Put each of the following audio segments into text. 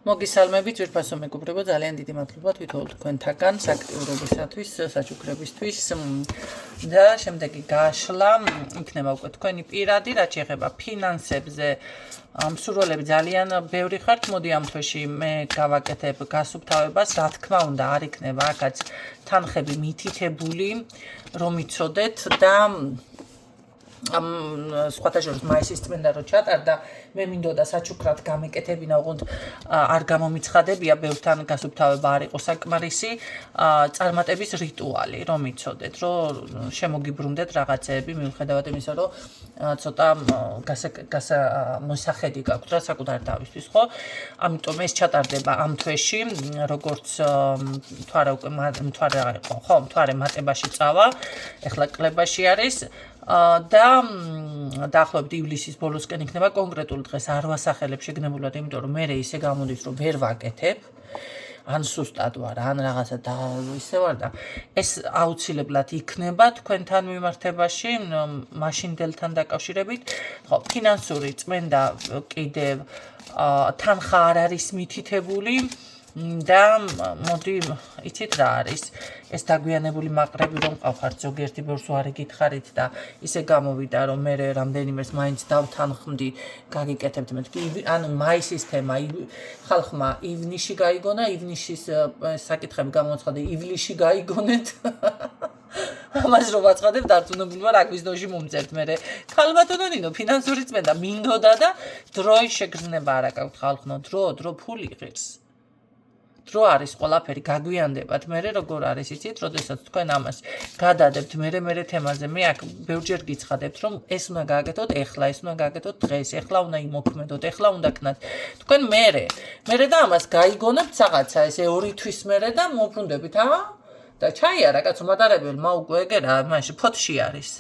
მოგისალმებით, ძვირფასო მეგობრებო, ძალიან დიდი მადლობა თვითონ თქვენთაგან აქტიურობისათვის, საჩუქრებისთვის და შემდეგი გაშლა იქნება უკვე თქვენი პირადი, რაც შეეხება ფინანსებზე. მსურველები ძალიან ბევრი ხართ, მოდი ამ თვეში მე გავაკეთებ გასუფთავებას, რა თქმა უნდა, არ იქნება აქაც თანხები მითითებული, რომ იცოდეთ და სხვათა შორის მაისის წმინდა რო ჩატარდა, მე მინდოდა საჩუქრად გამეკეთებინა, უღონდ არ გამომიცხადებია, ბევრთან გასუფთავება არ იყო საკმარისი, წარმატების რიტუალი, რომ იცოდეთ, რომ შემოგიბრუნდეთ რაღაცეები, მიუხედავად იმისა, რომ ცოტა მოსახედი გაქვთ რა საკუთარ თავისთვის, ხო? ამიტომ ეს ჩატარდება ამ თვეში, როგორც მთვარე უკვე მთვარე არ იყო, ხო, მთვარე მატებაში წავა, ეხლა კლებაში არის. და დაახლოებით ივლისის ბოლოსკენ იქნება კონკრეტული დღეს არ ვასახელებ შეგნებულად, იმიტომ რომ მე ისე გამოდის, რომ ვერ ვაკეთებ, ან სუსტად ვარ, ან რაღაცა და ისე ვარ და ეს აუცილებლად იქნება თქვენთან მიმართებაში, მაშინდელთან დაკავშირებით. ხო, ფინანსური წმენდა კიდევ თანხა არ არის მითითებული. და მოდი იცით რა არის ეს დაგვიანებული მაყრები რომ ყავხართ ზოგიერთი ბევრს ვარ იგითხარით და ისე გამოვიდა რომ მე რამდენიმეს მაინც დავთანხმდი გაგიკეთებთ მეთქი ანუ მაისის თემა ხალხმა ივნისში გაიგონა ივნისის საკითხები გამოცხადე ივლისში გაიგონეთ ამას რომ ვაცხადებ დარწმუნებული ვარ აქ ვიზდოში მომწერთ მე ქალბატონო ნინო ფინანსური წმენდა მინდოდა და დროის შეგრძნება არ აქვს ხალხნო დრო ფული ღირს დრო არის ყველაფერი გაგვიანდებათ მე როგორ არის იცით როდესაც თქვენ ამას გადადებთ მე თემაზე მე აქ ბევრჯერ გიცხადებთ რომ ეს უნდა გააკეთოთ ეხლა ეს უნდა გააკეთოთ დღეს ეხლა უნდა იმოქმედოთ ეხლა უნდა ქნათ თქვენ მე და ამას გაიგონებთ რაღაცა ესე 2 თვის მე და მოვბრუნდებით და ჩაი არა კაცო მატარებელმა უკვე ეგერა მაშინ ფოთში არის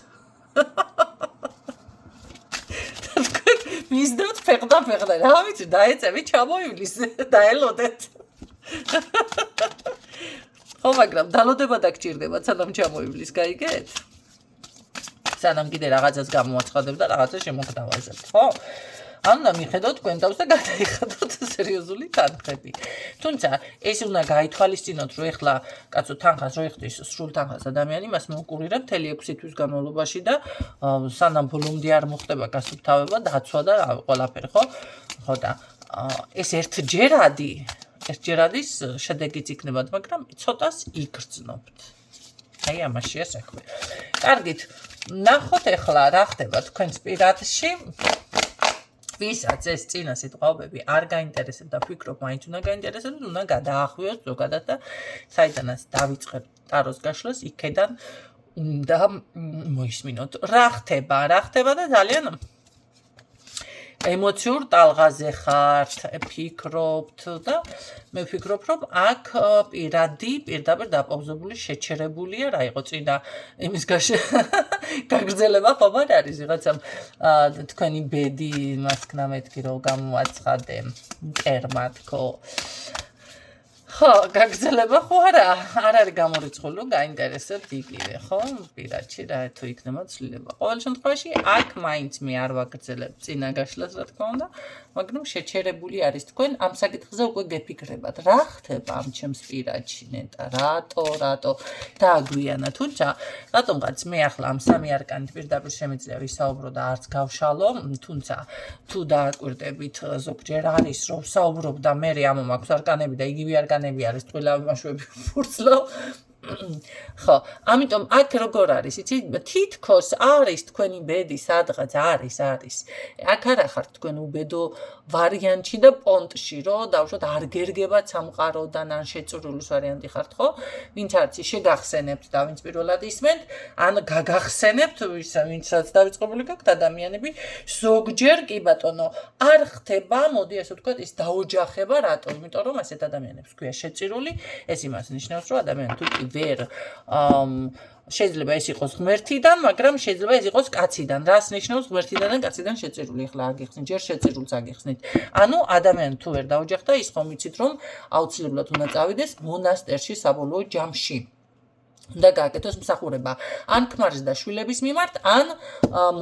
მისდევთ ფეხდა რა ვიცი დაეწევი ჩამოივლის დაელოდეთ ხო მაგრამ დალოდება დაგჭირდება სანამ ჩამოივლის გაიგეთ სანამ კიდე რაღაცას გამოაცხადებ და რაღაცა შემოგდავაზებთ ხო ანუ მიხედოთ თქვენ თავს და გადაიხადოთ სერიოზული თანხები თუმცა ეს უნდა გაითვალისწინოთ რომ ეხლა კაცო თანხას რო იხდის სრულ თანხას ადამიანი მას მოუყურირებ მთელი 6 თვის განმავლობაში და სანამ ბოლომდე არ მოხდება გასუფთავება დაცვა და ყველაფერი ხო და ეს ერთჯერადის შედეგიც იქნებათ, მაგრამ ცოტას იგრძნობთ. აი ამაშია საქმე. კარგით, ნახოთ ახლა რა ხდება თქვენს პირადში. ვისაც ეს წინა სიტყვაობები არ გაინტერესებდა, ვფიქრობ, მაინც უნდა გაინტერესებდეთ, უნდა გადაახვიოთ ზოგადად და საიდანაც დავიწყებ ტაროს გაშლას, იქედან უნდა მოისმინოთ. რა ხდება და ძალიან ემოციურ ტალღაზე ხართ, ფიქრობთ და მე ვფიქრობ, რომ აქ პირდაპირ დაპაუზებული შეჩერებულია რა იყო წინა იმის გაგრძელება ხომ არ არის ვიღაცამ თქვენი ბედი მასკნა მეთქი რომ გამოაცხადე მტერმა თქო ხო, გაგრძელება ხო არა არის გამორიცხული, რომ გაინტერესებთ იგივე, ხო? პირადში რა თუ იქნება ცვლილება. ყოველ შემთხვევაში, აქ მაინც მე არ ვაგრძელებ წინა გაშლას, რა თქმა უნდა, მაგრამ შეჩერებული არის თქვენ ამ საკითხზე უკვე გეფიქრებათ. რა ხდება ამ ჩემს პირადში, ნეტა? რატო დააგვიანა, თუმცა რატომღაც მე ახლა ამ სამი არკანით პირდაპირ შემიძლია ვისაუბრო და არც გავშალო, თუმცა თუ დააკვირდებით ზოგჯერ არის რომ ვსაუბრობ და მე ამ მაქვს არკანები და იგივე არკანები არის თვილავი მაშვები ფურცლავ ხო, ამიტომ აქ როგორ არის, იცი, თითქოს არის თქვენი ბედი სადღაც არის. აქ არა ხართ თქვენ უბედო ვარიანტში და პონტში, რომ დავუშვათ არ გერგებათ სამყაროდან ან შეწურულის ვარიანტი ხართ, ხო? ვინც არც შეგახსენებთ და ვინც პირველად ისმენთ, ან გაგახსენებთ, ვინცაც დავიწყებული გაქვთ ადამიანები, ზოგჯერ კი ბატონო, არ ხდება, მოდი ასე ვთქვათ, ის დაოჯახება, რატო? იმიტომ რომ ასეთ ადამიანებს ქვია შეწირული, ეს იმას ნიშნავს, რომ ადამიანი თუ ვერ შეიძლება ეს იყოს ღმერთიდან, მაგრამ შეიძლება ეს იყოს კაციდან. რას ნიშნავს ღმერთიდან და კაციდან შეწირული? ახლა აგიხსნით, ჯერ შეწირულს აგიხსნით. ანუ ადამიანი თუ ვერ დაოჯახდა, ის ხომ იცით რომ აუცილებლად უნდა წავიდეს მონასტერში საბოლოო ჯამში. უნდა გააკეთოს მსახურება ან ქმარის და შვილების მიმართ, ან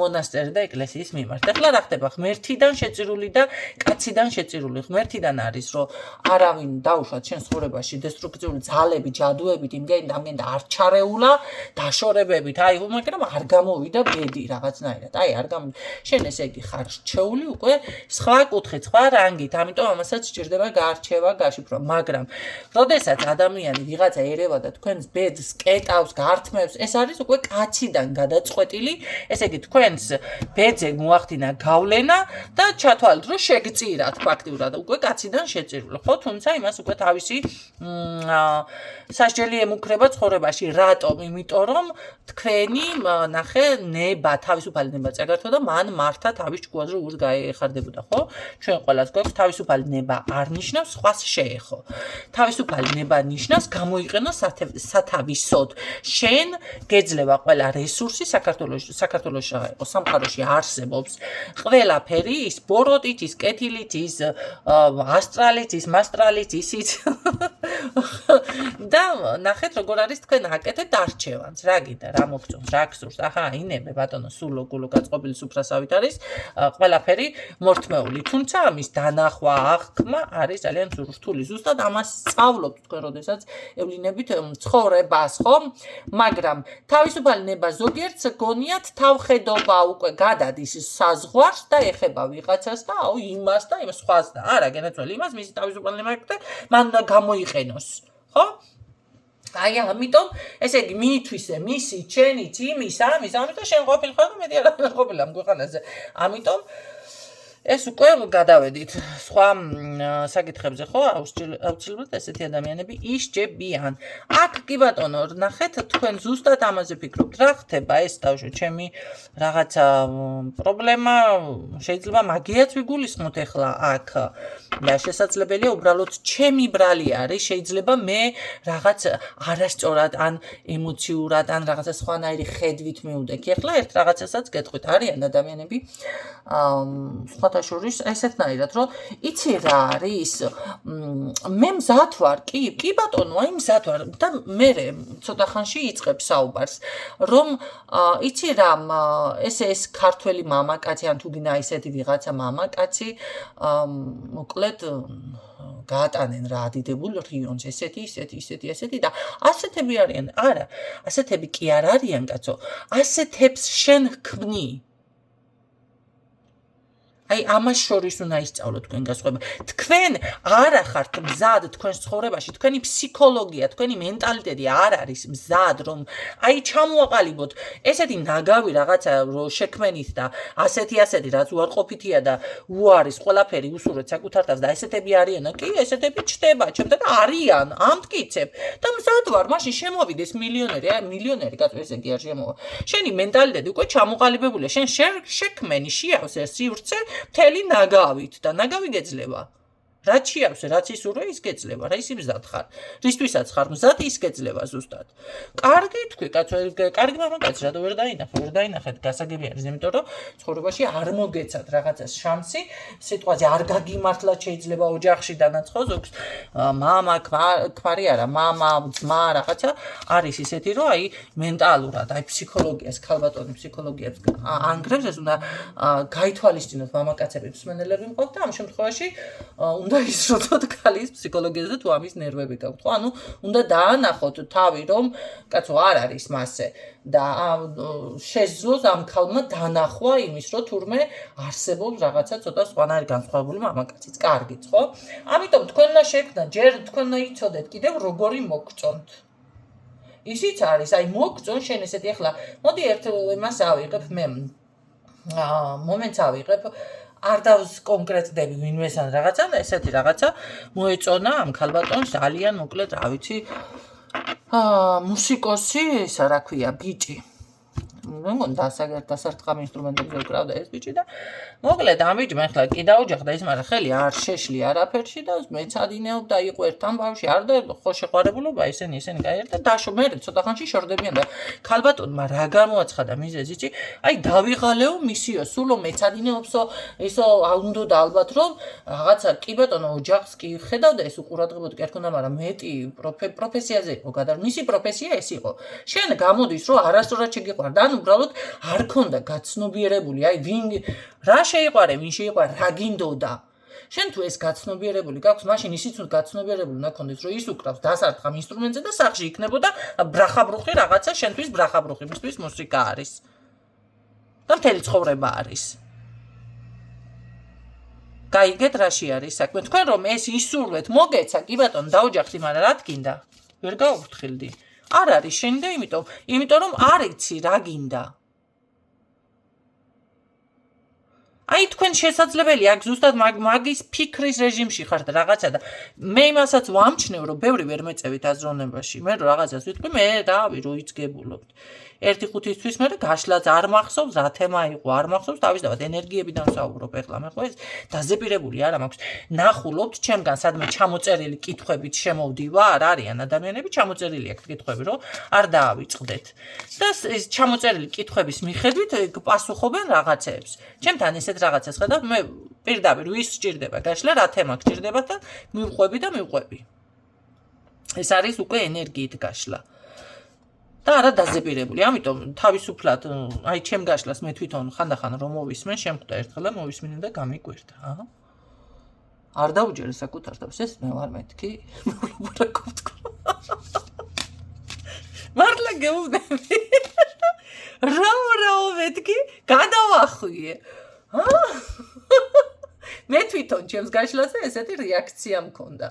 მონასტერი და ეკლესიის მიმართ. ეხლა რა ხდება? ღმერთიდან შეწირული და კაციდან შეწირული. ღმერთიდან არის, რომ არავინ დაუშვათ შენ ცხოვრებაში დესტრუქციული ძალები, ჯადუებით, იმგენი და ამგენი და არ ჩარეულა, დაშორებებით, მაგრამ არ გამოვიდა ბედი რაღაცნაირად. არ გამოვიდა. შენ ესე იგი ხარ რჩეული უკვე სხვა კუთხით, სხვა რანგით, ამიტომ ამასაც სჭირდება გაარჩევა, გაშიფრვა. მაგრამ როდესაც ადამიანი ვიღაცა ერევა და თქვენს ბედს ეტავს, გართმევს, ეს არის უკვე კაციდან გადაწყვეტილი, ესე იგი თქვენს ბედზე მოახდინა გავლენა და ჩათვალეთ, რომ შეგწირათ ფაქტიურად, უკვე კაციდან შეწირული, ხო? თუმცა იმას უკვე თავისი სასჯელი ემუქრება ცხოვრებაში. რატომ? იმიტომ რომ თქვენი ნახე ნება, თავისუფალი ნება წაგართვა და მან მართა თავის ჭკუაზე ურს გაეხარდებოდა, ხო? ჩვენ ყველას გვაქვს თავისუფალი ნება არ ნიშნავს სხვას შეეხო. თავისუფალი ნება ნიშნავს გამოიყენო სათავისოდ. შენ გეძლება ყველა რესურსი საქართველოში რა იყო სამყაროში არსებობს ყველაფერი ის ბოროტით ის კეთილით ის ასტრალით ის მასტრალით ისიც და ნახეთ როგორ არის თქვენ აკეთეთ არჩევანს რა გინდა რა მოგწონს რა გსურს აჰა ინებე ბატონო სულო გულო გაწყობილი სუფრასავით არის ყველაფერი მორთმეული თუმცა ამის დანახვა აღქმა არის ძალიან რთული ზუსტად ამას სწავლობთ თქვენ როდესაც ევლინებით ცხოვრებას ხო მაგრამ თავისუფალი ნება ზოგიერთს გონიათ თავხედობა უკვე გადადის საზღვარს და ეხება ვიღაცას და აუ იმას და იმას სხვას და არა გენაცველი იმას მისი თავისუფალი ნება აქვს და მან უნდა გამოიყენოს ხო აი ამიტომ ესე იგი მიითვისე მისი ჩენით იმის ამის ამიტომ შენ ყოფილი ხარ და მეტი არ ყოფილი ამ ქვეყანაზე ამიტომ ეს უკვე გადავედით სხვა საკითხებზე ხო აუცილებლად ესეთი ადამიანები ისჯებიან აქ კი ბატონო ნახეთ თქვენ ზუსტად ამაზე ფიქრობთ რა ხდება ეს თავშო ჩემი რაღაცა პრობლემა შეიძლება მაგიაც ვიგულისხმოთ ახლა აქ და შესაძლებელია უბრალოდ ჩემი ბრალი არის შეიძლება მე რაღაც არასწორად ან ემოციურად ან რაღაცა სხვანაირი ხედვით მივდექი ახლა ერთ რაღაცასაც გეტყვით არიან ადამიანები სხვათა შორის ესეთნაირად რომ იცი რა არის მე მზად ვარ კი ბატონო აი მზად ვარ და მე ცოტა ხანში იწყებს საუბარს რომ იცი რა ეს ქართველი მამაკაცი ან თუდინა ისეთი ვიღაცა მამაკაცი მოკლედ გაატანენ რა ადიდებულ რიონს ესეთი და ასეთები არიან არა ასეთები კი არ არიან კაცო ასეთებს შენ ქმნი აი ამას შორის უნდა ისწავლო თქვენ გასწრება. თქვენ არ ახართ მზად თქვენს ცხოვრებაში, თქვენი ფსიქოლოგია, თქვენი მენტალიტეტი არ არის მზად, რომ აი ჩამოაყალიბოთ ესეთი ნაგავი რაღაცა რო შექმენით და ასეთი რაც უარყოფითია და უარის ყველაფერი უსურვეთ საკუთარ თავს და ესეთები არიან, კი, ესეთები ჩდება, ჩემთან არიან, ამტკიცებ და მზად ვარ, მაშინ შემოვიდეს მილიონერი კაცო ესე კი არ შემოვა. შენი მენტალიტეტი უკვე ჩამოყალიბებულია, შენ შექმენი შეავს ეს სივრცე მთელი ნაგავით და ნაგავი გეძლება რაც შეავსე, რაც ისურვე ის გეძლება, რა ისი მზად ხარ. რისთვისაც ხარ მზად ის გეძლება ზუსტად. კარგი თქვი, კაცო, კარგი მამაკაცი, რატო ვერ დაინახეთ, გასაგები არის, იმიტომ რომ ცხოვრებაში არ მოგეცათ რაღაცას შანსი, სიტყვაზე არ გაგიმართლათ შეიძლება ოჯახში დანაცხო ზოგს მამა, ქმარი არა, მამა, ძმა რაღაცა არის ისეთი, რომ აი მენტალურად, აი ფსიქოლოგიას, ქალბატონი ფსიქოლოგიას ანგრევს, ეს უნდა გაითვალისწინოთ მამაკაცები მსმენელები მყავთ და ამ შემთხვევაში უნდა ისროთოთ ქალის ფსიქოლოგიაზე თუ ამის ნერვები გაქვთ ხო ანუ უნდა დაანახოთ თავი რომ კაცო არ არის მასე და შეძლოს ამ ქალმა დანახვა იმის რომ თურმე არსებობს რაღაცა ცოტა სხვანაირი განსხვავებული მამაკაციც კარგიც ხო ამიტომ თქვენ უნდა შექმნათ ჯერ თქვენ უნდა იცოდეთ კიდევ როგორი მოგწონთ ისიც არის აი მოგწონ შენ ესეთი ახლა მოდი ერთ იმას ავიღებ მე მომენტს ავიღებ არ დავს კონკრეტდები ვინმეს ან რაღაცა ესეთი რაღაცა მოეწონა ამ ქალბატონს ძალიან მოკლედ რა ვიცი მუსიკოსი ისა რა ქვია ბიჭი მეგონი დასარტყამ ინსტრუმენტებზე უკრავდა ეს ბიჭი და მოკლედ ამ ბიჭმა ახლა კი დაუჯახდა ის, მაგრამ ხელი არ შეშლი არაფერში და მეცადინეობდა, იყო ერთ ამბავში, არ და ხო შეყვარებულობა ესენი გაერთა და მე ცოტა ხანში შორდებიან და ქალბატონმა რა გამოაცხადა მიზეზი იცი? აი დავიღალეო მისიო, სულო მეცადინეობსო, ისო უნდა და ალბათ რომ რაღაცა კი ბატონო ოჯახს კი ხედავდა ეს უყურადღებოდ კი არ ქონდა, მაგრამ მეტი პროფესიაზე იყო მისი პროფესია ეს იყო. შენ გამოდის რომ არასწორად შეგიყვარდა, ან უბრალოდ არ ქონდა გაცნობიერებული, აი რა შეიყვარე, ვინ შეიყვარე, რა გინდოდა. შენ თუ ეს გაცნობიერებული გაქვს, მაშინ ისიც უნდა გაცნობიერებული უნდა ქონდეს, რომ ის უკრავს დასარტყამ ინსტრუმენტზე და სახში იქნებოდა ბრახაბრუხი რაღაცა, შენთვის ბრახაბრუხი, მისთვის მუსიკა არის. და მთელი ცხოვრება არის. გაიგეთ რაში არის საქმე. თქვენ რომ ეს ისურვეთ, მოგეცა, კი ბატონო, დაოჯახდი, მაგრამ რა თქინდა? ვერ გაუფრთხილდი. არ არის შენი და იმიტომ რომ არ იცი რა გინდა. აი თქვენ შესაძლებელი აქ ზუსტად მაგის ფიქრის რეჟიმში ხართ რაღაცა და მე იმასაც ვამჩნევ რომ ბევრი ვერ მეწევით აზროვნებაში. მე რომ რაღაცას ვიტყვი, მე რავი რო იცგებულობთ. 1-5-ისთვის მე გაშლაც არ მახსოვს, რა თემა იყო, არ მახსოვს, თავისთავად ენერგიებიდან ვსაუბრობ ახლა, მე ხო ეს დაზეპირებული არა მაქვს. ნახულობთ ჩემგან სადმე ჩამოწერილი კითხვებით შემოვდივარ, არიან ადამიანები ჩამოწერილი აქვს კითხვები, რომ არ დაავიწყდეთ. და ეს ჩამოწერილი კითხვების მიხედვით პასუხობენ რაღაცეებს. ჩემთან ესეთ რაღაცას ხედავ, მე პირდაპირ ვის სჭირდება გაშლა, რა თემა გჭირდება და მივყვები. ეს არის უკვე ენერგიით გაშლა. და არა დაზეპირებული. ამიტომ თავისუფლად აი ჩემ გაშლას მე თვითონ ხანდახან რომ მოვისმენ, შემხვდა ერთხელ და მოვისმინე და გამიკვირდა. არ დაუჯერე საკუთარ თავს, ეს მე ვარ მეთქი. მართლა გეუბნები. რა მეთქი? გადავახვიე. მე თვითონ ჩემს გაშლაზე ესეთი რეაქცია მქონდა.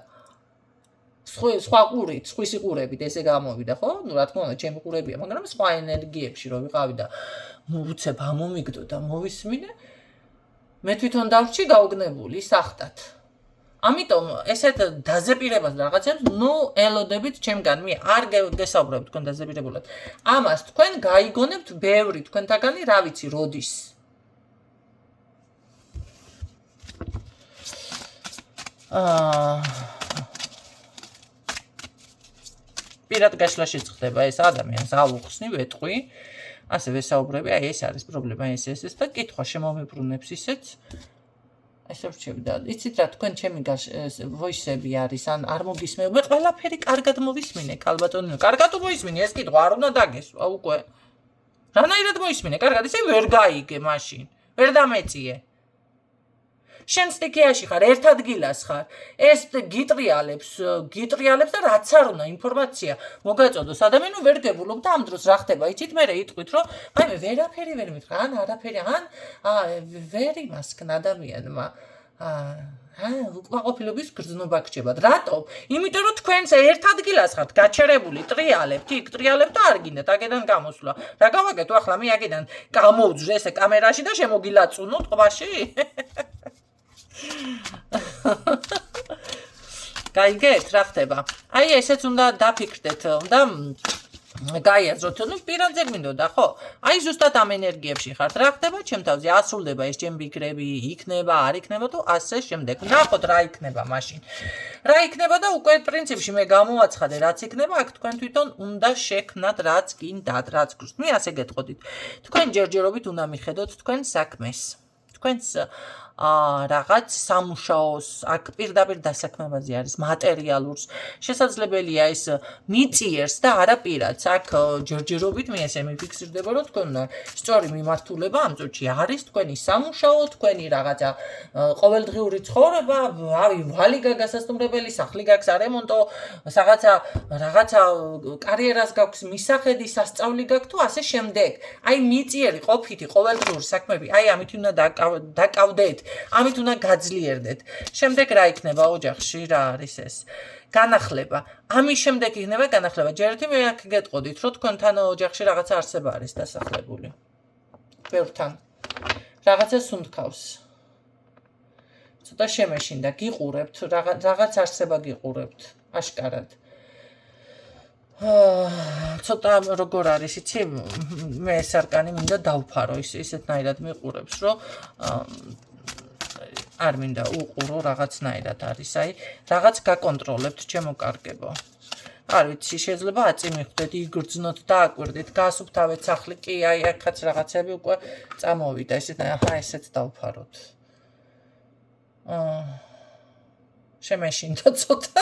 სხვა ყურით, სხვის ყურებით ესე გამოვიდა, ხო? ნუ რა თქმა უნდა, ჩემი ყურებია, მაგრამ სხვა ენერგიებში რო ვიყავი და უცებ ამომიგდო და მოვისმინე, მე თვითონ დავრჩი გაუგნებული სახტად. ამიტომ ესეთ დაზეპირებას რაღაცებს, ნუ ელოდებით ჩემგან, არ გესაუბრებ თქვენ დაზეპირებულად. ამას თქვენ გაიგონებთ ბევრი თქვენთაგანი, რა ვიცი, როდის. პირად გაშლაში ხდება ეს ადამიანს ავუხსნი ვეტყვი, ასე ვესაუბრები, აი ეს არის პრობლემა, ეს და კითხვა შემომიბრუნებს ისეც. ესე ვრჩევი და იცით რა თქვენ ჩემი ვოისები არის, ან არ მოგისმევ, მე ყველაფერი კარგად მოვისმინე, კალბატონო, კარგად მოვისმინე, ეს კითხვა არ უნდა დაგესვა უკვე. რანაირად მოვისმინე, კარგად, ესე ვერ გაიგე მაშინ, ვერ დამეწიე. შენ სტიქიაში ხარ, ერთ ადგილას ხარ, ეს გიტრიალებს და რაც არ უნდა ინფორმაცია მოგაწოდოს ადამიანო ვერ გებულობ და ამ დროს რა ხდება, იცით მე იტყვით რომ აი მე ვერაფერი ვერ მითხრა, ან არაფერი, ან ვერ იმასქნა ადამიანმა. უკმაყოფილების გრძნობა გრჩებათ. რატომ? იმიტომ რომ თქვენს ერთ ადგილას ხართ გაჩერებული, ტრიალებთ, იქ ტრიალებთ და არ გინდათ აქედან გამოსვლა. რა გავაკეთო ახლა მე აქედან გამოვძვრე ესე კამერაში და შემოგილაწუნო ტყვაში? გაიგეთ რა ხდება? აი ესეც უნდა დაფიქრდეთ, უნდა გაიაზროთ, ნუ პირადზე გვინდოდა, ხო? აი ზუსტად ამ ენერგიებში ხართ. რა ხდება ჩემ თავზე? ასრულდება ეს ჩემი ფიქრები, იქნება, არ იქნება თუ ასე შემდეგ. ნახოთ რა იქნება მაშინ. რა იქნება და უკვე პრინციპში მე გამოვაცხადე რაც იქნება, აქ თქვენ თვითონ უნდა შექმნათ რაც გინდათ, რაც გსურთ. მე ასე გეტყოდით. თქვენ ჯერჯერობით უნდა მიხედოთ თქვენ საქმეს. თქვენს რაღაც სამუშაოს, აქ პირდაპირ დასაქმებაზე არის, მატერიალურს, შესაძლებელია ეს მიწიერს და არა პირადს. აქ ჯერჯერობით მე ესე მიფიქსირდება, რომ თქვენ სწორი მიმართულება ამ წუთში არის, თქვენი სამუშაო, თქვენი რაღაცა ყოველდღიური ცხოვრება, ვალი გაგასასტუმრებელი, სახლი გაქვს არემონტო, რაღაცა კარიერას გაქვს მისახედი, სასწავლი გაქვს თუ ასე შემდეგ. აი მიწიერი ყოფითი ყოველდღიური საქმეები, აი ამით უნდა დაკავდეთ. ამით უნდა გაძლიერდეთ. შემდეგ რა იქნება ოჯახში, რა არის ეს? განახლება. ამის შემდეგ იქნება განახლება. ჯერეთი მე აქ გეტყოდით, რომ თქვენთან ოჯახში რაღაცა არსება არის დასახლებული. ბევრთან. რაღაცა სუნთქავს. ცოტა შემეშინდა, გიყურებთ, რაღაც არსება გიყურებთ, აშკარად. ცოტა როგორ არის, იცი, მე ეს არკანი მინდა დავფარო, ისეთნაირად მიყურებს, რომ არ მინდა უყურო რაღაცნაირად არის, აი, რაღაც გაკონტროლებთ, ჩემო კარგებო. არ ვიცი, შეიძლება აწი მიხვდეთ, იგრძნოთ და აკვირდით, გაასუფთავეთ სახლი, კი, აი, აქაც რაღაცები უკვე წამოვიდა, ესეც დავფაროთ. შემეშინდა ცოტა.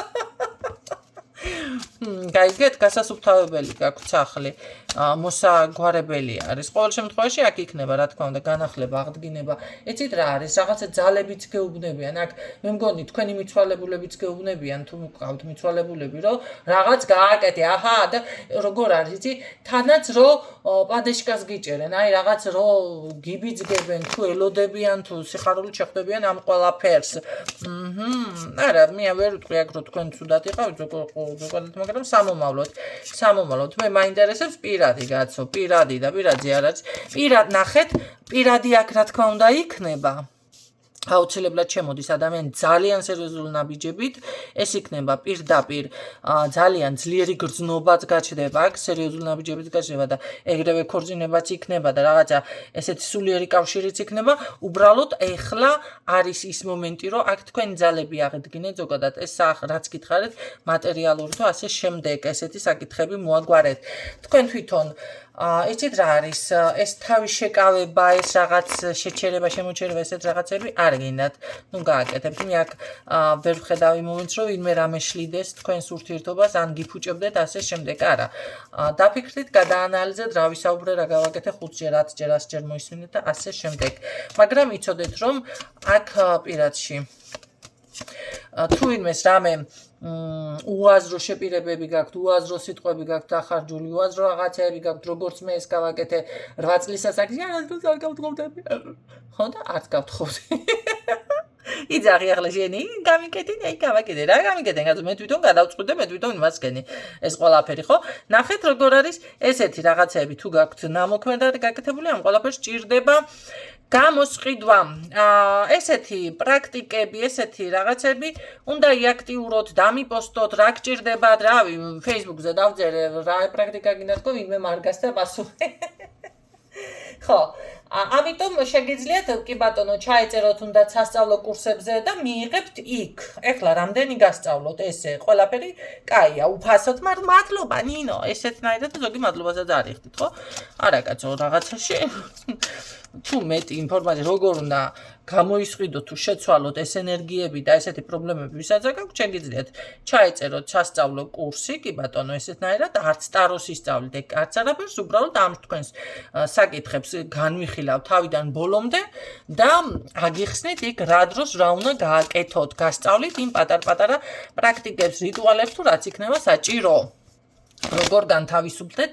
გაიგეთ, გასასუფთავებელი გაქვთ სახლი, მოსაგვარებელი არის. ყოველ შემთხვევაში აქ იქნება, რა თქმა უნდა, განახლება, აღდგინება. იცით რა არის, რაღაცა ძალებიც გეუბნებიან. აქ მე მგონი თქვენი მიცვალებულებიც გეუბნებიან, თუ მყავთ მიცვალებულები, რომ რაღაც გააკეთე, აჰა, და როგორ არის, იცი, თანაც რომ პადეშკას გიჭერენ, აი რაღაც რომ გიბიძგებენ, თუ ელოდებიან, თუ სიხარულით შეხვდებიან ამ ყველაფერს. არა, მე ვერ ვიტყვი აქ რომ თქვენ ცუდად იყავით, მაგრამ სამომავლოდ მე მაინტერესებს პირადი კაცო, პირადი და პირადი არ არის. პირად ნახეთ, პირადი აქ რა თქმა უნდა იქნება. აუცილებლად შემოდის ადამიანი ძალიან სერიოზული ნაბიჯებით, ეს იქნება პირდაპირ ძალიან ძლიერი გრძნობაც გაჩნდება, აქ სერიოზული ნაბიჯებით გაჩნდება და ეგრევე ქორწინებაც იქნება და რაღაცა ესეთი სულიერი კავშირიც იქნება. უბრალოდ ეხლა არის ის მომენტი, რომ აქ თქვენი ძალები აღედგინეთ ზოგადად, ეს რაც გითხარით, მატერიალური თუ ასე შემდეგ, ესეთი საკითხები მოაგვარეთ. თქვენ თვითონ იცით რა არის, ეს თავის შეკავება, ეს რაღაც შეჩერება, შემოჩერება, ესეთ რაღაცები არ გინდათ. ნუ გააკეთებთ. მე აქ ვერ ვხედავ იმ მომენტს, რომ ვინმე რამე შლიდეს თქვენს ურთიერთობას, ან გიფუჭებდეთ ასე შემდეგ. არა. დაფიქრდით, გადაანალიზეთ, რა ვისაუბრე, რა გავაკეთე 5-ჯერ, 10-ჯერ, 100-ჯერ მოისმინეთ და ასე შემდეგ. მაგრამ იცოდეთ, რომ აქ პირადში თუ ვინმეს რამე უაზრო შეპირებები გაქვთ, უაზრო სიტყვები გაქვთ დახარჯული, უაზრო რაღაცეები გაქვთ, როგორც მე ეს გავაკეთე 8 წლის ასაკში, არ გავთხოვდები. ხო და არც გავთხოვდი. იძახი ახლა შენი, გამიკეთე, აი გავაკეთე, რა გამიკეთე, კაცო, მე თვითონ გადავწყვიტე, მე თვითონ იმასკენი ეს ყველაფერი, ხო? ნახეთ როგორ არის ესეთი რაღაცეები თუ გაქვთ ნამოქმედად გაკეთებული, ამ ყველაფერს ჭირდება გამოსყიდვა. ესეთი პრაქტიკები, ესეთი რაღაცები უნდა იაქტიუროთ, დამიპოსტოთ, რა გჭირდებათ, რავი, Facebook-ზე დავწერე, რა პრაქტიკა გინდათ, თქო, ვინმე მარგას და პასუხი. ხო, ამიტომ შეგიძლიათ კი ბატონო ჩაეწეროთ უნდა სასწავლო კურსებზე და მიიღებთ იქ. ეხლა რამდენი გასწავლოთ ესე, ყველაფერი კაია, უფასოდ, მაგრამ მადლობა ნინო, ესეთნაირად ზოგი მადლობასაც არ იხდით, ხო? არა კაცო, რაღაცაში თუ მეტი ინფორმაცია როგორ უნდა გამოისყიდოთ თუ შეცვალოთ ეს ენერგიები და ესეთი პრობლემები ვისაც აქვს, შეგიძლიათ ჩაეწეროთ სასწავლო კურსი, კი ბატონო, ესეთნაირად არც ტაროს ისწავლით, არც არაფერს, უბრალოდ ამ თქვენს საკითხებს განვიხილავთ თავიდან ბოლომდე და აგიხსნით იქ რა დროს რა უნდა გააკეთოთ, გასწავლით იმ პატარ-პატარა პრაქტიკებს, რიტუალებს თუ რაც იქნება საჭირო. როგორ განთავისუფლდეთ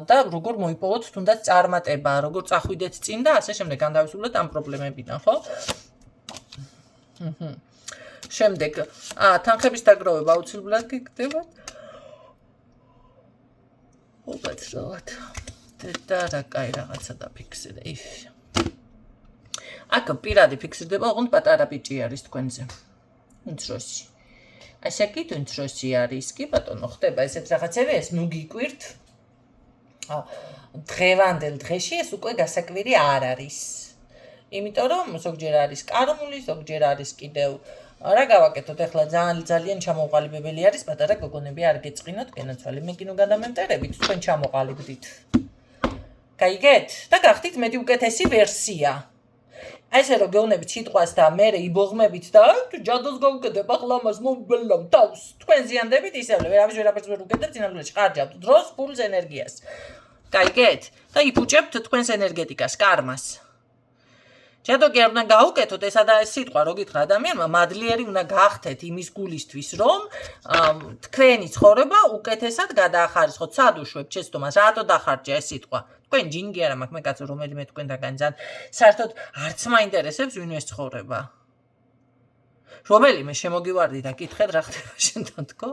და როგორ მოიპოვოთ თუნდაც წარმატება, როგორ წახვიდეთ წინ და ასე შემდეგ განთავისუფლდეთ ამ პრობლემებიდან, ხო? შემდეგ, თანხების დაგროვება აუცილებლად გიქნებათ. უბედროდ. და რა კაი რაღაცა დაფიქსირე. აქ პირადი ფიქსირდება, ოღონდ პატარა ბიჭი არის თქვენზე. უმცროსი. ასე კი თუ უმცროსი არის, კი ბატონო, ხდება ესეთ რაღაცები, ეს ნუ გიკვირთ. დღევანდელ დღეში ეს უკვე გასაკვირი არ არის. იმიტომ რომ ზოგჯერ არის კარმული, ზოგჯერ არის კიდევ რა გავაკეთოთ, ეხლა ძალიან ჩამოყალიბებელი არის, პატარა გოგონები არ გეწყინოთ, გენაცვალე, მე კინო გადამემტერებით, თქვენ ჩამოყალიბდით. გაიგეთ? და გახდით მეტი უკეთესი ვერსია. ესე რომ გეუნებით სიტყვას და მე იბოღმებით და ჯადოს გავუკეთებ, ახლა მას მოვბელავ თავს. თქვენ ზიანდებით ისევე, ვერაფერს ვერ უკეთებ, წინასწარ ხარჯავთ დროს, ფულს, ენერგიას. გაიგეთ? და იფუჭებთ თქვენს ენერგეტიკას, კარმას. ჯადო კი არ უნდა გაუკეთოთ ესა და ეს სიტყვა რო გითხრა ადამიანმა, მადლიერი უნდა გახდეთ იმის გულისთვის, რომ თქვენი ცხოვრება უკეთესად გადაახარისხოთ. სად უშვებთ შეცდომას, რატო დახარჯა ეს სიტყვა? თქვენ ჯინგი არა მაქვს, მე კაცო, რომელიმე თქვენთაგან ძალიან საერთოდ არც მაინტერესებს ვინმეს ცხოვრება. რომელიმე შემოგივარდი და კითხეთ რა ხდება შენთან, თქო?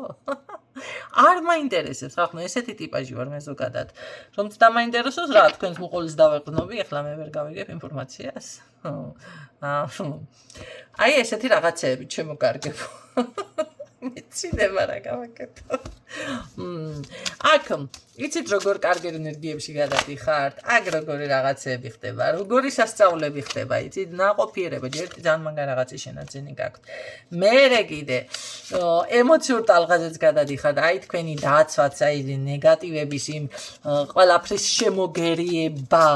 არ მაინტერესებს, ახლა ესეთი ტიპაჟი ვარ მე ზოგადად. რომც დამაინტერესოს რა, თქვენს მოყოლის დავეყრდნობი, ეხლა მე ვერ გავიგებ ინფორმაციას. აი ესეთი რაღაცეები ჩემო კარგებო. მეცინება რა გავაკეთო. აქ იცით როგორ კარგი ენერგიებში გადადიხართ? აქ როგორი რაღაცები ხდება, როგორი სასწაულები ხდება, იცით? ნაყოფიერება, ჯერ ძალიან მაგარი რაღაცის შენაძენი გაქვთ. მერე კიდე ემოციურ ტალღაზეც გადადიხართ, აი თქვენი დაცვაც, აი ნეგატივების იმ ყველაფრის შემოგერიება,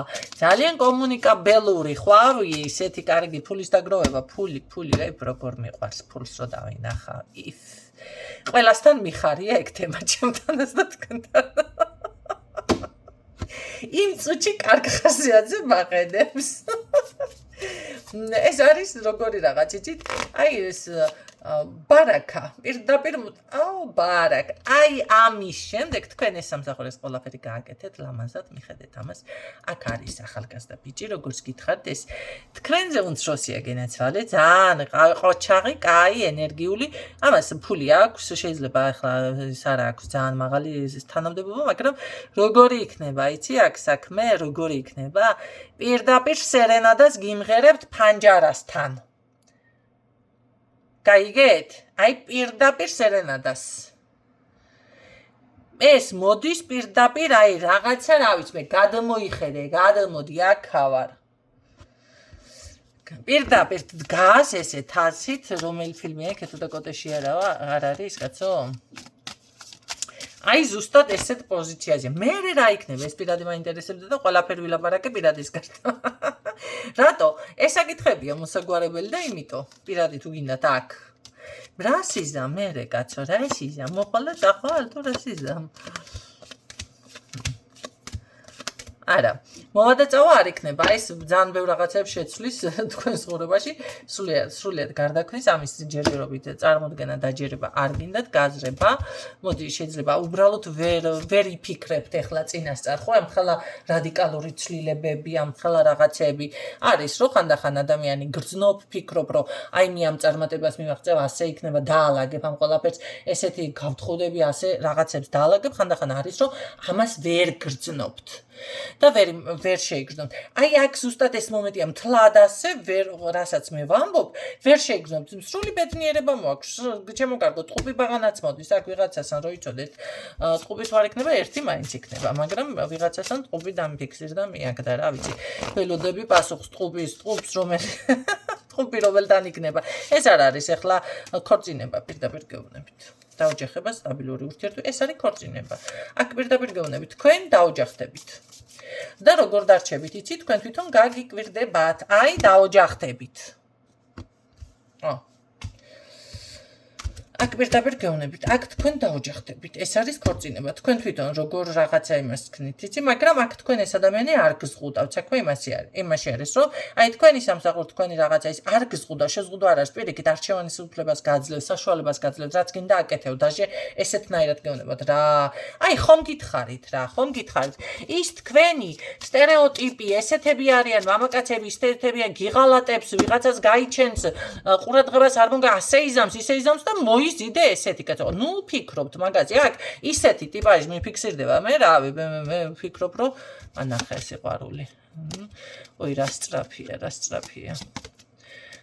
ძალიან კომუნიკაბელური ხვავი, ისეთი კარგი ფულის დაგროვება, ფული, აი როგორ მიყვარს ფულს რო დავინახა. ყველასთან მიხარია ეგ თემა ჩემთანაც და თქვენთან. იმ წუთში კარგ ხასიათზე მაყენებს. ეს არის როგორი რაღაც, იცით? აი ეს ბარაკა, პირდაპირ, ბარაკა. აი ამის შემდეგ თქვენ ეს სამსახურეს ყველაფერი გააკეთეთ, ლამაზად მიხედეთ ამას. აქ არის ახალგაზრდა ბიჭი, როგორც გითხართ, ეს თქვენზე უმცროსია გენაცვალე, ძალიან ყოჩაღი, კაი, ენერგიული. ამას ფული აქვს, შეიძლება ახლა ეს არა აქვს ძალიან მაღალი თანამდებობა, მაგრამ როგორი იქნება, იცი, აქ საქმე, როგორი იქნება? პირდაპირ სერენადას გიმღერებთ ფანჯარასთან. გაიგეთ? აი პირდაპირ სერენადას. ეს მოდის პირდაპირ, აი რაღაცა, რა ვიცი მე, გადმოიხედე, გადმოდი, აქა ვარ. პირდაპირ დგას ესე თასით, რომელი ფილმია, კეთო და კოტეში არა არის, კაცო? აი ზუსტად ესეთ პოზიციაზე. მე რა იქნება, ეს პირადი მაინტერესებდა და ყველაფერი ვილაპარაკე პირადის გარდა. რატო? ეს საკითხებია მოსაგვარებელი და იმიტომ პირადი თუ გინდათ აქ. რა სიზა მე კაცო, რა სიზა? მოყოლა დახვალ თუ რა სიზა? არა, მოვადაწავა არ იქნება, ეს ძალიან ბევრ რაღაცებს შეცვლის თქვენს ღურებაში, სრულიად გარდაქმნის ამის ჯერჯერობით წარმოდგენა დაჯერება არ გინდათ, გაზრება. მოდი, შეიძლება უბრალოდ ვერ იფიქრებთ ახლა წინასწარ, ხო, ამ ხელა რადიკალური ცვლილებები, ამ ხელა რაღაცები არის, რომ ხანდახან ადამიანი გრძნობ, ფიქრობ, რომ აი მე ამ წარმატებას მივაღწევ, ასე იქნება, დაალაგებ ამ ყველაფერს, ესეთი გავთხოვდები, ასე რაღაცებს დაალაგებ, ხანდახან არის, რომ ამას ვერ გრძნობთ. და ვერ შეიგრძნობთ. აი აქ ზუსტად ეს მომენტია, მთლად ასე რასაც მე ვამბობ, ვერ შეიგრძნობთ. სრული ბედნიერება მოაქვს. ჩემო კარგო, ტყუპი ბაღანაც მოდის, აქ ვიღაცასთან რო იცოდეთ, ტყუპი თუ არ იქნება, ერთი მაინც იქნება, მაგრამ ვიღაცასთან ტყუპი დამიფიქსირდა მიაკდა, რა ვიცი. ველოდები პასუხს ტყუპს, რომელი ტყუპი რომელთან იქნება. ეს არ არის ახლა ქორწინება პირდაპირ გეუბნებით. დაოჯახება, სტაბილური ურთიერთობა, ეს არის ქორწინება. აქ პირდაპირ გეუბნებით, თქვენ დაოჯახდებით. და როგორ დარჩებით, იცით, თქვენ თვითონ გაგიკვირდებათ, აი დაოჯახდებით. აქ პირდაპირ გეუბნებით, აქ თქვენ დაოჯახდებით, ეს არის ქორწინება, თქვენ თვითონ როგორ რაღაცა იმას თქვით, იცი, მაგრამ აქ თქვენ ეს ადამიანი არ გზღუდავთ, საქმე იმაში არის, რომ აი თქვენი სამსახური, თქვენი რაღაცა ის არ გზღუდავ, შეზღუდვა არ არის, პირიქით არჩევანის უფლებას გაძლევს, საშუალებას გაძლევს, რაც გინდა აკეთებ, დაჟე ესეთნაირად გეუბნებათ რა. აი ხომ გითხარით რა, ხომ გითხარით. ის თქვენი სტერეოტიპი, ესეთები არიან, მამაკაცები ესეთებიან, გიღალატებს, ვიღაცას გაიჩენს, ყურადღებას არ მოგა, ასე იზამს, ისე იზამს და მოიზიდე ესეთი კაცო. ნუ ფიქრობთ მაგაზე, აქ ისეთი ტიპაჟი მიფიქსირდება, მე რავი, მე ვფიქრობ, რომ ანახა ეს სიყვარული. ой, რა სწრაფია.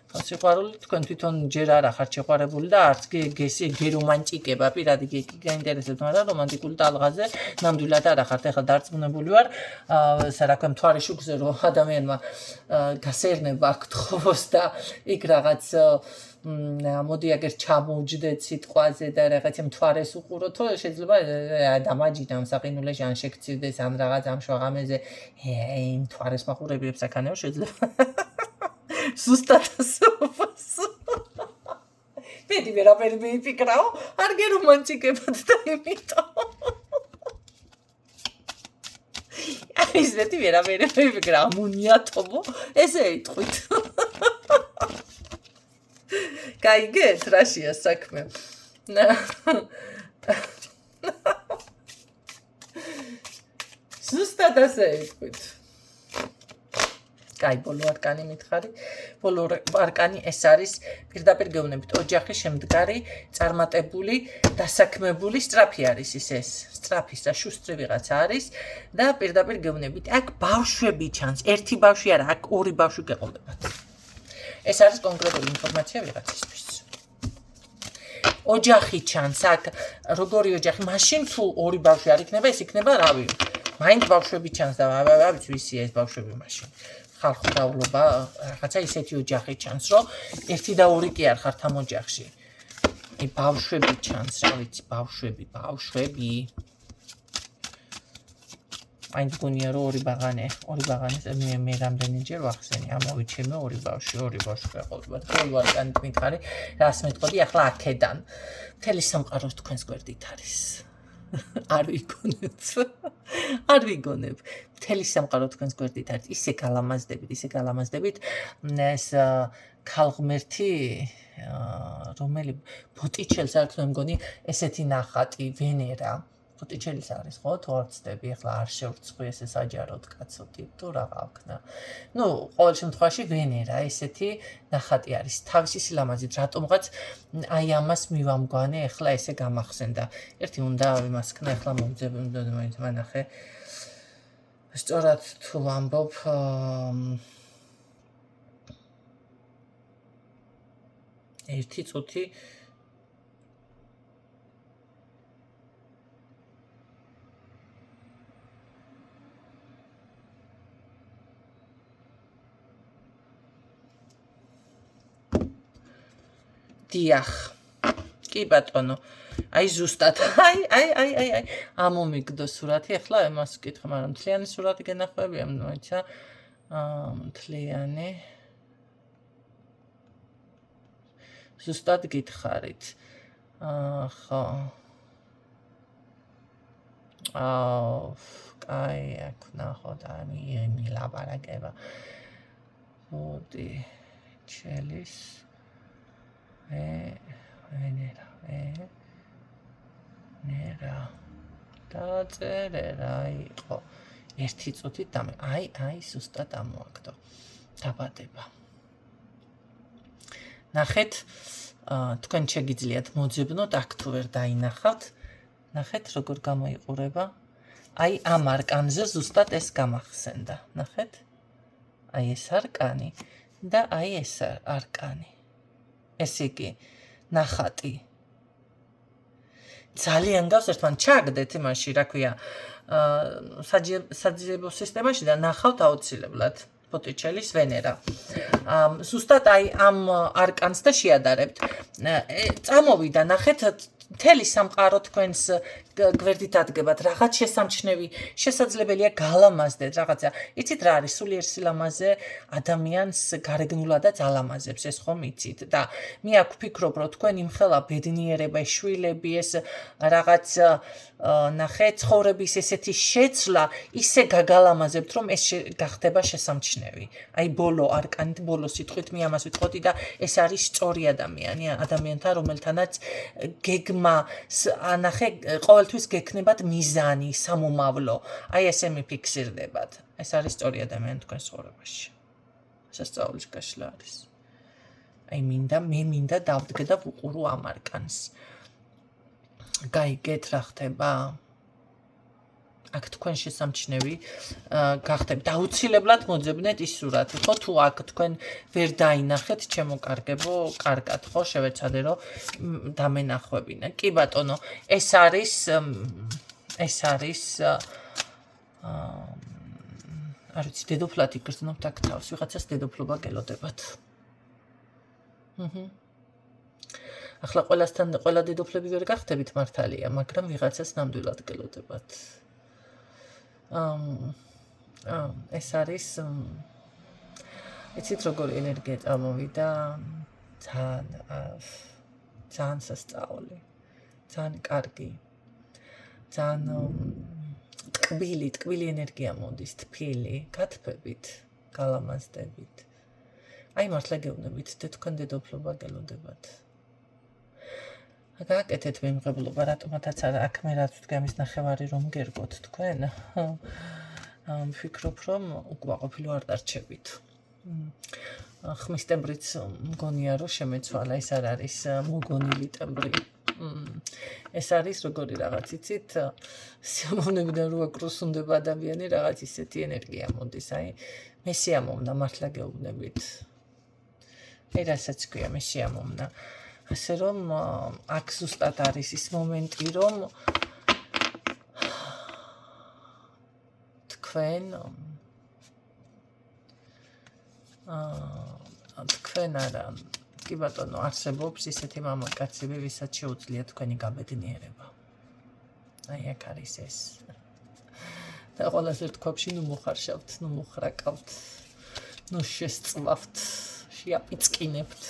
სიყვარული თქვენ თვითონ ჯერ არ ახართ შეყვარებული და არც გერომანტიკება, პირადი გაინტერესებთ, მაგრამ რომანტიკული ტალღაზე ნამდვილად არ ახართ. ეხლა დარწმუნებული ვარ, რა ქვია, მთვარის შუქზე რომ ადამიანმა გასერნება გთხოვოს და იქ რაღაც მოდი აგერ ჩამოუჯდეთ სიტყვაზე და რაღაცა მთვარეს უყუროთო, შეიძლება დამაჯიდა ამ საყინულეში ან შეგცივდეს ან რაღაც ამ შვაღამეზე მთვარეს მაყურებებს აქანეო შეიძლება. ზუსტად ასეობას. მე ვერაფერი მიფიქრაო, არ გერომანტიკებად და იმიტომ. ის ვერაფერი მიფიქრა, ამუნიათობო, ესე იტყვით. გაიგეთ, რაშია საქმე. ზუსტად ასე იტყვით. კაი, ბოლო არკანი მითხარი. ბოლო არკანი ეს არის პირდაპირ გეუბნებით, ოჯახის შემდგარი, წარმატებული, დასაქმებული, სწრაფი არის ეს. სწრაფის და შუსტრი ვიღაცა არის და პირდაპირ გეუბნებით, აქ ბავშვები ჩანს, ერთი ბავშვი არა, აქ ორი ბავშვი გეყოლებათ. ეს არის კონკრეტული ინფორმაცია ვიღაცისთვის. ოჯახი ჩანს აქ როგორი ოჯახი მაშინ თუ ორი ბავშვი არ იქნება ეს იქნება რავი მაინც ბავშვები ჩანს და ვიცი ვისია ეს ბავშვები მაშინ ხალხმრავლობა რაღაცა ისეთი ოჯახი ჩანს რომ ერთი და ორი კი არ ხართ ამ ოჯახში ბავშვები ჩანს რა ვიცი ბავშვები აინც გონია რომ ორი ბაღანე მე რამდენიჯერ ვახსენე ამოვიჩემე ორი ბავშვი ყოლბად ვარ მითხარი რას მეტყოდი ახლა აქედან მთელი სამყარო თქვენს გვერდით არის არ ვიგონებ მთელი სამყარო თქვენს გვერდით არის ისე გალამაზდებით ეს ქალღმერთი რომელი ბოტიჩელს არ თქვენ მგონი ესეთი ნახატი ვენერა ბოტიჩელის არის ხო თუ არ ვცდები ახლა არ შევრცხვი ესე საჯაროდ კაცოთი თუ რაღა ვქნა ნუ ყოველ შემთხვევაში ვენერა ესეთი ნახატი არის თავისი სილამაზით რატომღაც აი ამას მივამგვანე ახლა ესე გამახსენდა ერთი უნდა იმას ქნა ახლა მომძებნე მანახე სწორად თუ ვამბობ ერთი წუთი დიახ კი ბატონო აი ზუსტად აი ამომიგდო სურათი ახლა იმას ვკითხე მაგრამ მთლიანი სურათი გენახავებია მოიცა მთლიანი ზუსტად გითხარით ხო აი აქ ნახოთ მილაბარაკება მოდი ჩელის ვენერა დაწერე რა იყო ერთი წუთით და აი ზუსტად ამოაგდო დაბადება ნახეთ თქვენ შეგიძლიათ მოძებნოთ აქ თუ ვერ დაინახავთ ნახეთ როგორ გამოიყურება აი ამ არკანზე ზუსტად ეს გამახსენდა ნახეთ აი ეს არკანი და აი ეს არკანი ესე იგი ნახატი ძალიან გავს ერთმანეთს ჩაგდეთ იმაში რა ქვია საძიებო სისტემაში და ნახავთ აუცილებლად ბოტიჩელის ვენერა ზუსტად აი ამ არკანს და შეადარებთ წამოვიდა ნახეთ მთელი სამყარო თქვენს გვერდით ადგებათ რაღაც შესამჩნევი შესაძლებელია გალამაზდეთ რაღაცა იცით რა არის სულიერ სილამაზე ადამიანს გარეგნულადაც ალამაზებს ეს ხომ იცით და მე აქ ვფიქრობ რომ თქვენ იმხელა ბედნიერება შვილები ეს რაღაც ნახე ცხოვრების ესეთი შეცვლა ისე გაგალამაზებთ რომ ეს გახდება შესამჩნევი აი ბოლო არკანით ბოლო სიტყვით მე ამას ვიტყოდი და ეს არის სწორი ადამიანთან რომელთანაც გეგმა ანახე ყოველთვის გექნებათ მიზანი, სამომავლო. აი ესე მიფიქსირდებათ. ეს არის სწორი ადამიანი თქვენ ცხოვრებაში. სასწაულის გაშლა არის. აი მე მინდა დავდგე და ვუყურო ამ არკანს. გაიგეთ რა ხდება? აქ თქვენ შესამჩნევი გახდებით. აუცილებლად მოძებნეთ ის სურათი, ხო თუ აქ თქვენ ვერ დაინახეთ, ჩემო კარგებო, კარგად ხო შევეცადე რომ დამენახვებინა. კი ბატონო, ეს არის არ ვიცი, დედოფლად იგრძნობთ აქ თავს, ვიღაცას დედოფლობა გელოდებათ. ახლა ყველა დედოფლები ვერ გახდებით მართალია, მაგრამ ვიღაცას ნამდვილად გელოდებათ. ეს არის იცით როგორი ენერგია წამოვიდა ძალიან სასწაული ძალიან კარგი ძალიან ტკბილი ენერგია მოდის თბილი გათბებით გალამაზდებით აი მართლა გეუბნებით თქვენ დედოფლობა გელოდებათ გააკეთეთ მემღებლობა რატომაც არა აქ მე რაც ვთქვი ამის ნახევარი რომ გერგოთ თქვენ ვფიქრობ რომ უკმაყოფილო არ დარჩებით ხმის ტემბრიც მგონია რომ შემეცვალა ეს არ არის მოგონილი ტემბრი ეს არის როგორი რაღაც იცით სიამოვნებიდან რო აკრუსუნდება ადამიანი რაღაც ისეთი ენერგია მოდის აი მე სიამოვნა მართლა გეუბნებით აი რასაც ქვია მე სიამოვნა ასე რომ აქ ზუსტად არის ის მომენტი, რომ თქვენ არა კი ბატონო არსებობს ისეთი მამაკაცები, ვისაც შეუძლია თქვენი გაბედნიერება. აი აქ არის ეს. და ყველას ერთ ქვაბში ნუ მოხარშავთ, ნუ მოხრაკავთ, ნუ შესწვავთ, შეაპიწყინებთ.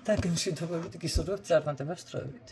და გემშვიდობებით გისურვებთ წარმატებებს დროებით.